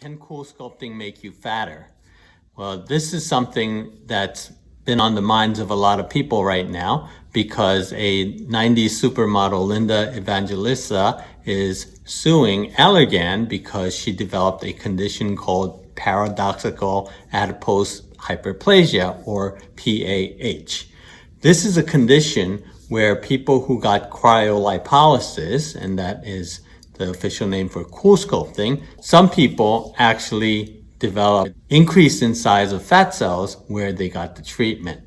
Can CoolSculpting make you fatter? Well, this is something that's been on the minds of a lot of people right now because a 90s supermodel, Linda Evangelista, is suing Allergan because she developed a condition called Paradoxical Adipose Hyperplasia, or PAH. This is a condition where people who got cryolipolysis, and that is the official name for CoolSculpting, some people actually develop increase in size of fat cells where they got the treatment.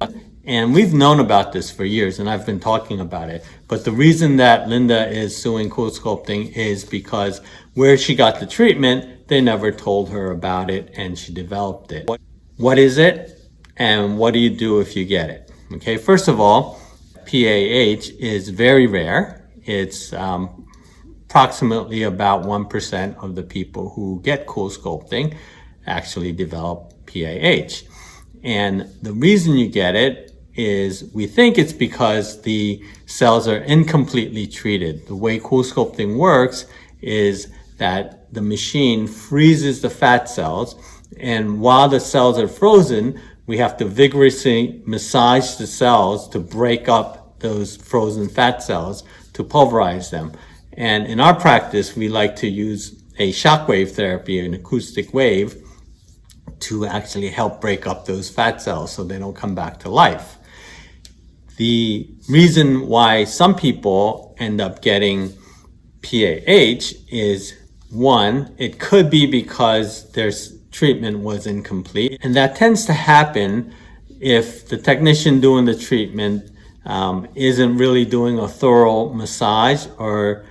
And we've known about this for years, and I've been talking about it. But the reason that Linda is suing CoolSculpting is because where she got the treatment, they never told her about it, and she developed it. What is it, and what do you do if you get it? Okay, first of all, PAH is very rare. It's approximately about 1% of the people who get CoolSculpting actually develop PAH. And the reason you get it is we think it's because the cells are incompletely treated. The way CoolSculpting works is that the machine freezes the fat cells, and while the cells are frozen, we have to vigorously massage the cells to break up those frozen fat cells to pulverize them. And in our practice, we like to use a shockwave therapy, an acoustic wave, to actually help break up those fat cells so they don't come back to life. The reason why some people end up getting PAH is, one, it could be because their treatment was incomplete. And that tends to happen if the technician doing the treatment isn't really doing a thorough massage or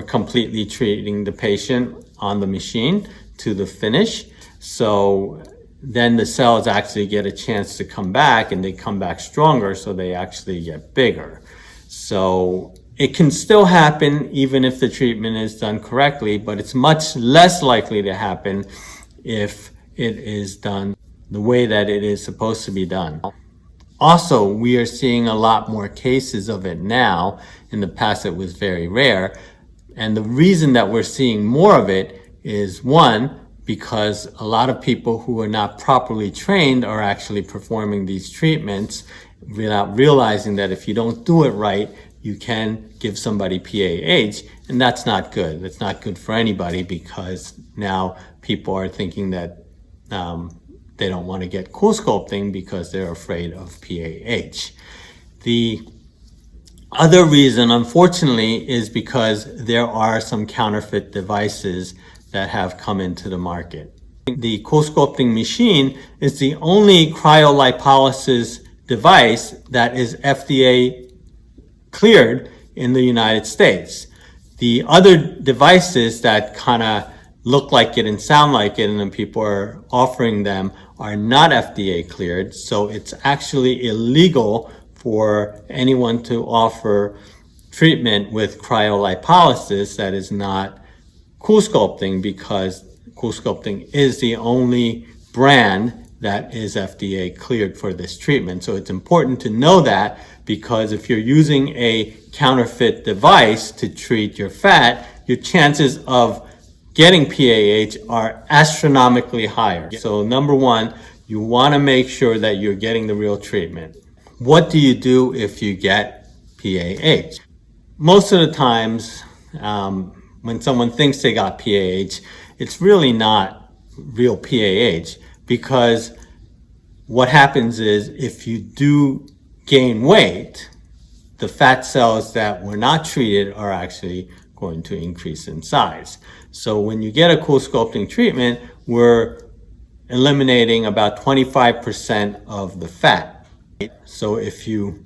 completely treating the patient on the machine to the finish. So then the cells actually get a chance to come back, and they come back stronger, so they actually get bigger. So it can still happen even if the treatment is done correctly, but it's much less likely to happen if it is done the way that it is supposed to be done. Also, we are seeing a lot more cases of it now. In the past, it was very rare. And the reason that we're seeing more of it is, one, because a lot of people who are not properly trained are actually performing these treatments without realizing that if you don't do it right, you can give somebody PAH, and that's not good. That's not good for anybody, because now people are thinking that they don't want to get CoolSculpting because they're afraid of PAH. The other reason, unfortunately, is because there are some counterfeit devices that have come into the market. The CoolSculpting machine is the only cryolipolysis device that is FDA cleared in the United States. The other devices that kind of look like it and sound like it, and then people are offering them, are not FDA cleared. So it's actually illegal for anyone to offer treatment with cryolipolysis that is not CoolSculpting, because CoolSculpting is the only brand that is FDA cleared for this treatment. So it's important to know that, because if you're using a counterfeit device to treat your fat, your chances of getting PAH are astronomically higher. So number one, you want to make sure that you're getting the real treatment. What do you do if you get PAH? Most of the times, when someone thinks they got PAH, it's really not real PAH, because what happens is if you do gain weight, the fat cells that were not treated are actually going to increase in size. So when you get a CoolSculpting treatment, we're eliminating about 25% of the fat. So if you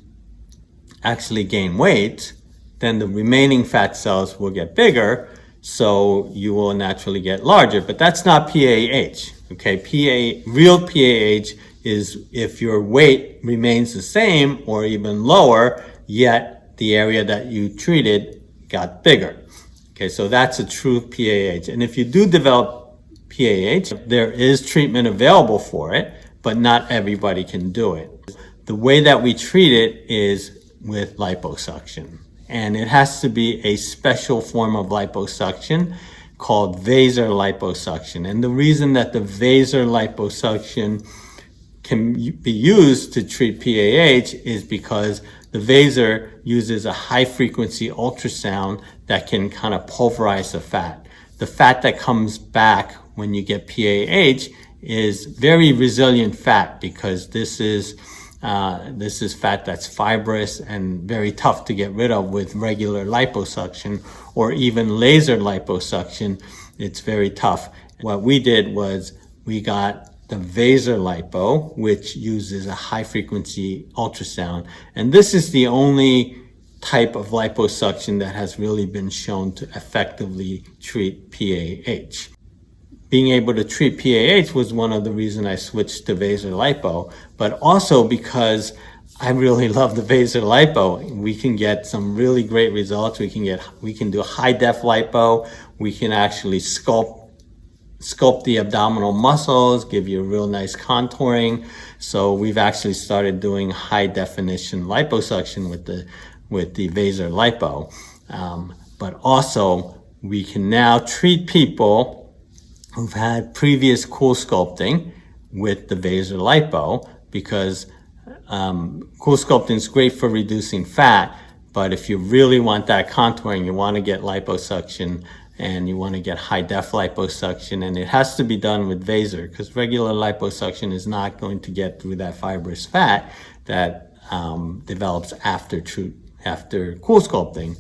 actually gain weight, then the remaining fat cells will get bigger, so you will naturally get larger. But that's not PAH, okay? Real PAH is if your weight remains the same or even lower, yet the area that you treated got bigger. Okay, so that's a true PAH. And if you do develop PAH, there is treatment available for it, but not everybody can do it. The way that we treat it is with liposuction. And it has to be a special form of liposuction called Vaser Liposuction. And the reason that the Vaser Liposuction can be used to treat PAH is because the Vaser uses a high frequency ultrasound that can kind of pulverize the fat. The fat that comes back when you get PAH is very resilient fat, because this is fat that's fibrous and very tough to get rid of with regular liposuction or even laser liposuction. It's very tough. What we did was we got the Vaser Lipo, which uses a high frequency ultrasound. And this is the only type of liposuction that has really been shown to effectively treat PAH. Being able to treat PAH was one of the reasons I switched to Vaser Lipo, but also because I really love the Vaser Lipo. We can get some really great results. We can do high def lipo. We can actually sculpt the abdominal muscles, give you a real nice contouring. So we've actually started doing high definition liposuction with the Vaser Lipo. But also we can now treat people who've had previous CoolSculpting with the Vaser Lipo, because CoolSculpting is great for reducing fat, but if you really want that contouring, you want to get liposuction and you want to get high def liposuction, and it has to be done with Vaser, because regular liposuction is not going to get through that fibrous fat that develops after CoolSculpting.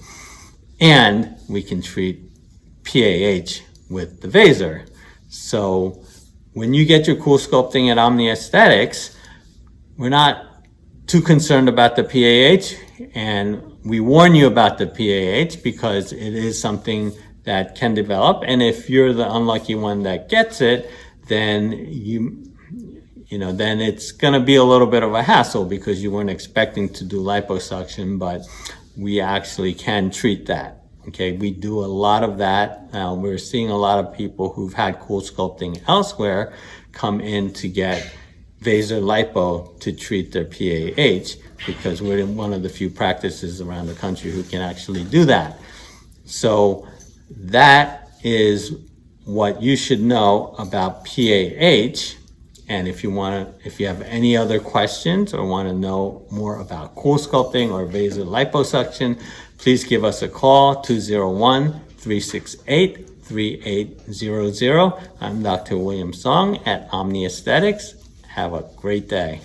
And we can treat PAH with the Vaser. So when you get your CoolSculpting at Omni Aesthetics, we're not too concerned about the PAH, and we warn you about the PAH because it is something that can develop. And if you're the unlucky one that gets it, then then it's going to be a little bit of a hassle because you weren't expecting to do liposuction, but we actually can treat that. Okay, we do a lot of that. We're seeing a lot of people who've had CoolSculpting elsewhere come in to get Vaser Lipo to treat their PAH, because we're one of the few practices around the country who can actually do that. So that is what you should know about PAH. And if you have any other questions or want to know more about CoolSculpting or Vaser Liposuction, please give us a call, 201-368-3800. I'm Dr. William Song at Omni Aesthetics. Have a great day.